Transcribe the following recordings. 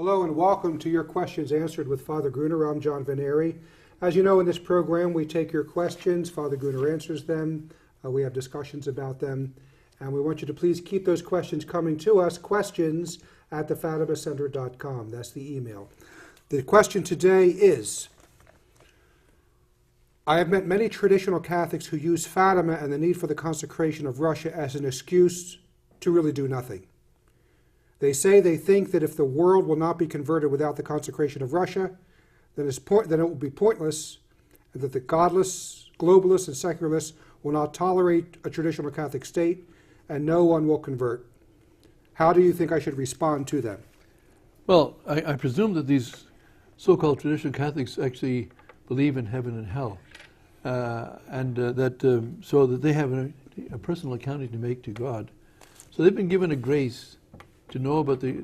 Hello and welcome to Your Questions Answered with Father Gruner. I'm John Veneri. As you know, in this program, we take your questions. Father Gruner answers them. We have discussions about them. And we want you to please keep those questions coming to us, questions@thefatimacenter.com. That's the email. The question today is, I have met many traditional Catholics who use Fatima and the need for the consecration of Russia as an excuse to really do nothing. They say they think that if the world will not be converted without the consecration of Russia, then it will be pointless, and that the godless, globalists, and secularists will not tolerate a traditional Catholic state, and no one will convert. How do you think I should respond to them? Well, I presume that these so-called traditional Catholics actually believe in heaven and hell, so that they have a personal accounting to make to God. So they've been given a grace to know about the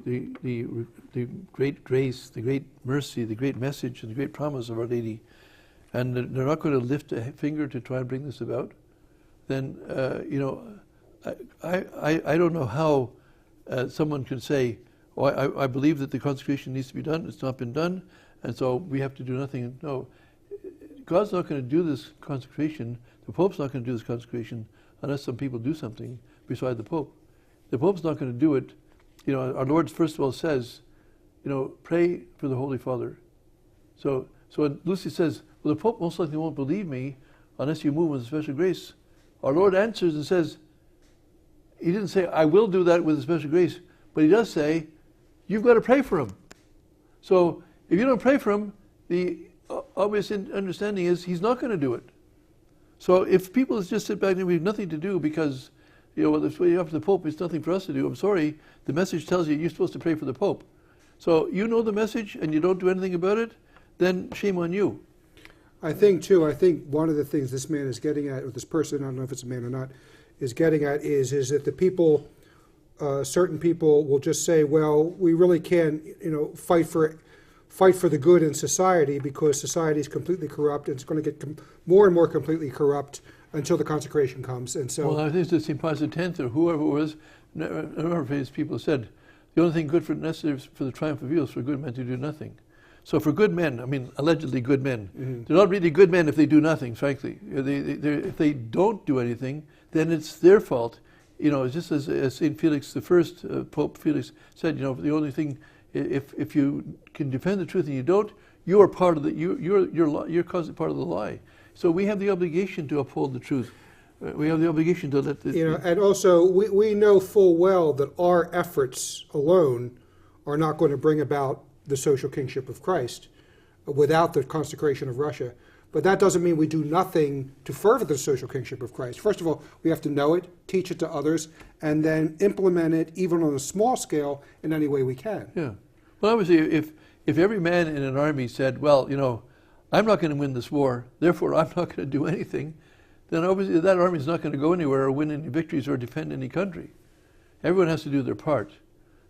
great grace, the great mercy, the great message, and the great promise of Our Lady, and they're not going to lift a finger to try and bring this about, then, I don't know how someone can say, oh, I believe that the consecration needs to be done, it's not been done, and so we have to do nothing. No, God's not going to do this consecration, the Pope's not going to do this consecration unless some people do something beside the Pope. The Pope's not going to do it. Our Lord first of all says, pray for the Holy Father. So when Lucy says, well, the Pope most likely won't believe me unless you move with a special grace, our Lord answers and says, he didn't say, I will do that with a special grace, but he does say, you've got to pray for him. So if you don't pray for him, the obvious understanding is he's not going to do it. So if people just sit back and we have nothing to do because it's way up to the Pope, it's nothing for us to do. I'm sorry, the message tells you you're supposed to pray for the Pope. So you know the message and you don't do anything about it, then shame on you. I think one of the things this man is getting at, or this person, I don't know if it's a man or not, is getting at is that the people, certain people will just say, well, we really can't, fight for the good in society because society is completely corrupt and it's going to get more and more completely corrupt until the consecration comes. And so, well, I think it's St. Pius X or whoever it was, a number of famous people said, the only thing necessary for the triumph of evil is for good men to do nothing. So for good men, allegedly good men, they're not really good men if they do nothing, frankly. If they don't do anything, then it's their fault. Just as St. Felix I, Pope Felix said, the only thing, if you can defend the truth and you don't, you are part of you're causing part of the lie. So we have the obligation to uphold the truth. We have the obligation to let and also we know full well that our efforts alone are not going to bring about the social kingship of Christ without the consecration of Russia. But that doesn't mean we do nothing to further the social kingship of Christ. First of all, we have to know it, teach it to others, and then implement it even on a small scale in any way we can. Yeah. Well, obviously, if every man in an army said, well, I'm not going to win this war, therefore I'm not going to do anything, then obviously that army is not going to go anywhere or win any victories or defend any country. Everyone has to do their part.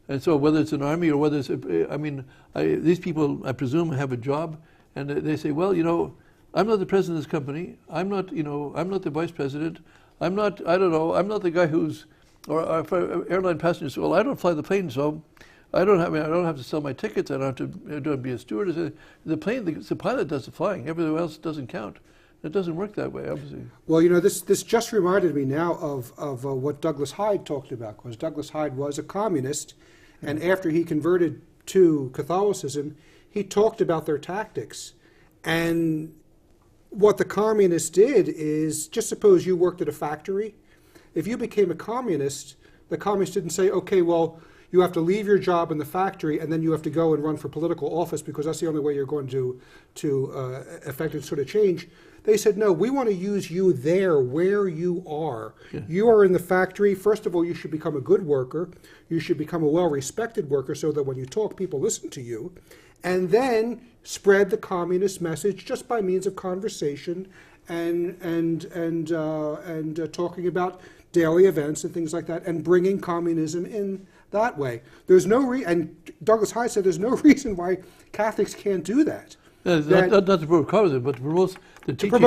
And so whether it's an army or whether it's, these people, I presume, have a job, and they say, well, I'm not the president of this company, I'm not the vice president, I'm not the guy who's, or for airline passengers, well, I don't fly the plane, so I don't have to sell my tickets. I don't have to be a steward. The pilot does the flying. Everything else doesn't count. It doesn't work that way, obviously. Well, this just reminded me now of what Douglas Hyde talked about, because Douglas Hyde was a communist, and after he converted to Catholicism, he talked about their tactics. And what the communists did is, just suppose you worked at a factory. If you became a communist, the communists didn't say, okay, well, you have to leave your job in the factory and then you have to go and run for political office because that's the only way you're going to effect a sort of change. They said, no, we want to use you there where you are. Yeah. You are in the factory. First of all, you should become a good worker. You should become a well-respected worker so that when you talk, people listen to you. And then spread the communist message just by means of conversation and talking about daily events and things like that, and bringing communism in that way. There's no and Douglas Hyde said there's no reason why Catholics can't do that. Not to promote communism, but to promote the teaching, to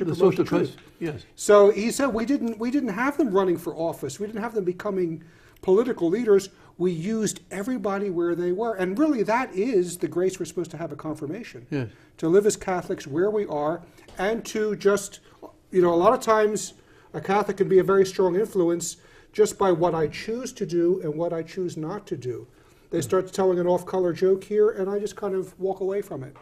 promote the truth. Yes. So he said we didn't have them running for office. We didn't have them becoming political leaders. we used everybody where they were. And really, that is the grace we're supposed to have at confirmation. Yes. To live as Catholics where we are, and to just, a lot of times a Catholic can be a very strong influence just by what I choose to do and what I choose not to do. They start telling an off-color joke here, and I just kind of walk away from it.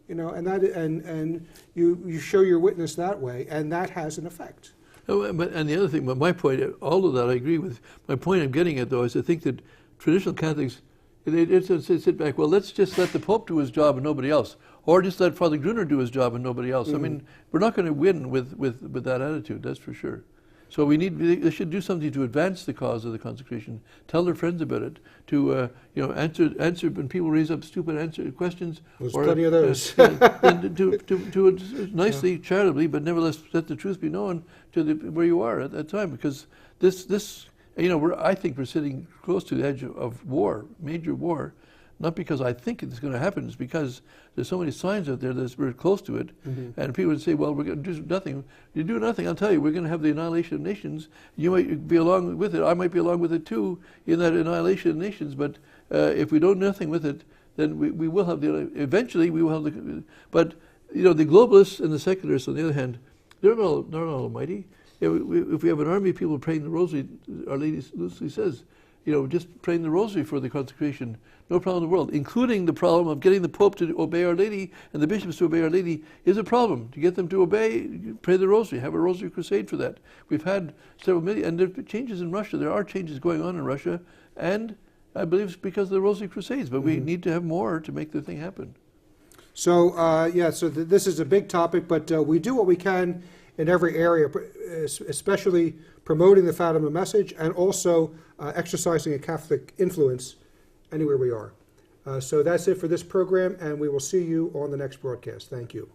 And you show your witness that way, and that has an effect. And the other thing, but my point, all of that I agree with. My point I'm getting at, though, is I think that traditional Catholics, they sit back, well, let's just let the Pope do his job and nobody else. Or just let Father Gruner do his job and nobody else. I mean, we're not going to win with that attitude, that's for sure. So they should do something to advance the cause of the consecration. Tell their friends about it. To answer when people raise up stupid questions. There's plenty of those. And to nicely, charitably, but nevertheless let the truth be known to where you are at that time. Because this I think we're sitting close to the edge of war, major war. Not because I think it's going to happen, it's because there's so many signs out there that we're close to it. And people would say, well, we're going to do nothing. You do nothing, I'll tell you, we're going to have the annihilation of nations. You might be along with it, I might be along with it too, in that annihilation of nations, but if we do nothing with it, then we will have eventually we will have but the globalists and the secularists, on the other hand, they're not almighty. If we have an army of people praying the rosary, Our Lady loosely says, just praying the rosary for the consecration, no problem in the world, including the problem of getting the Pope to obey Our Lady and the bishops to obey Our Lady is a problem. To get them to obey, pray the rosary, have a rosary crusade for that. We've had several million, and there are changes in Russia. There are changes going on in Russia, and I believe it's because of the rosary crusades, but we need to have more to make the thing happen. So, this is a big topic, but we do what we can in every area, especially promoting the Fatima message and also exercising a Catholic influence anywhere we are. So that's it for this program, and we will see you on the next broadcast. Thank you.